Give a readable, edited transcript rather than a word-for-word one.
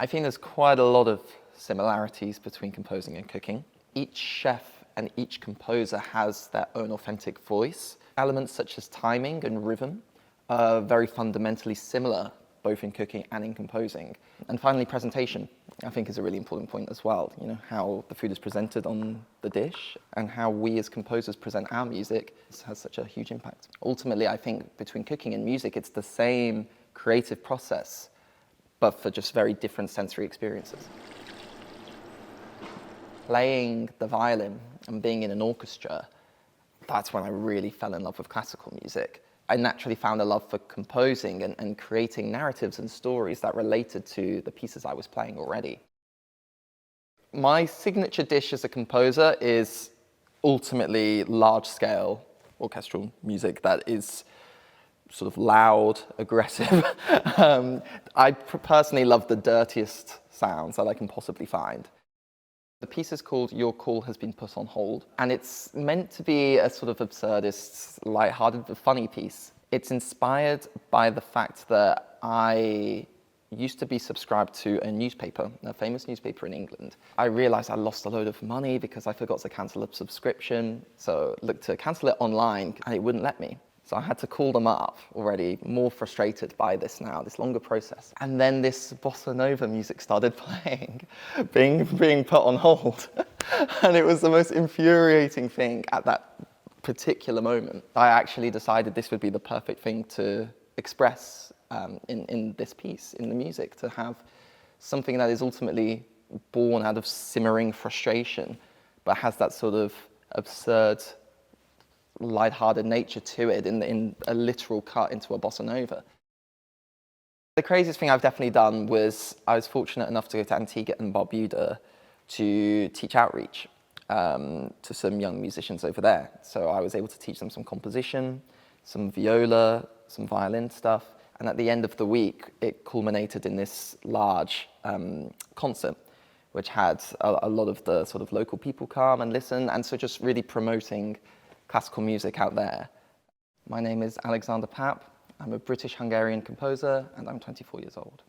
I think there's quite a lot of similarities between composing and cooking. Each chef and each composer has their own authentic voice. Elements such as timing and rhythm are very fundamentally similar, both in cooking and in composing. And finally, presentation, I think, is a really important point as well. You know, how the food is presented on the dish and how we as composers present our music has such a huge impact. Ultimately, I think between cooking and music, it's the same creative process, but for just very different sensory experiences. Playing the violin and being in an orchestra, that's when I really fell in love with classical music. I naturally found a love for composing and creating narratives and stories that related to the pieces I was playing already. My signature dish as a composer is ultimately large-scale orchestral music that is sort of loud, aggressive. I personally love the dirtiest sounds that I can possibly find. The piece is called Your Call Has Been Put on Hold, and it's meant to be a sort of absurdist, light-hearted, funny piece. It's inspired by the fact that I used to be subscribed to a newspaper, a famous newspaper in England. I realized I lost a load of money because I forgot to cancel a subscription, so I looked to cancel it online and it wouldn't let me. So I had to call them up already, more frustrated by this now, this longer process. And then this bossa nova music started playing, being put on hold. And it was the most infuriating thing at that particular moment. I actually decided this would be the perfect thing to express in this piece, in the music, to have something that is ultimately born out of simmering frustration, but has that sort of absurd, light-hearted nature to it in a literal cut into a bossa nova. The craziest thing I've definitely done was I was fortunate enough to go to Antigua and Barbuda to teach outreach to some young musicians over there. So I was able to teach them some composition, some viola, some violin stuff, and at the end of the week it culminated in this large concert which had a lot of the sort of local people come and listen, and so just really promoting classical music out there. My name is Alexander Papp. I'm a British-Hungarian composer and I'm 24 years old.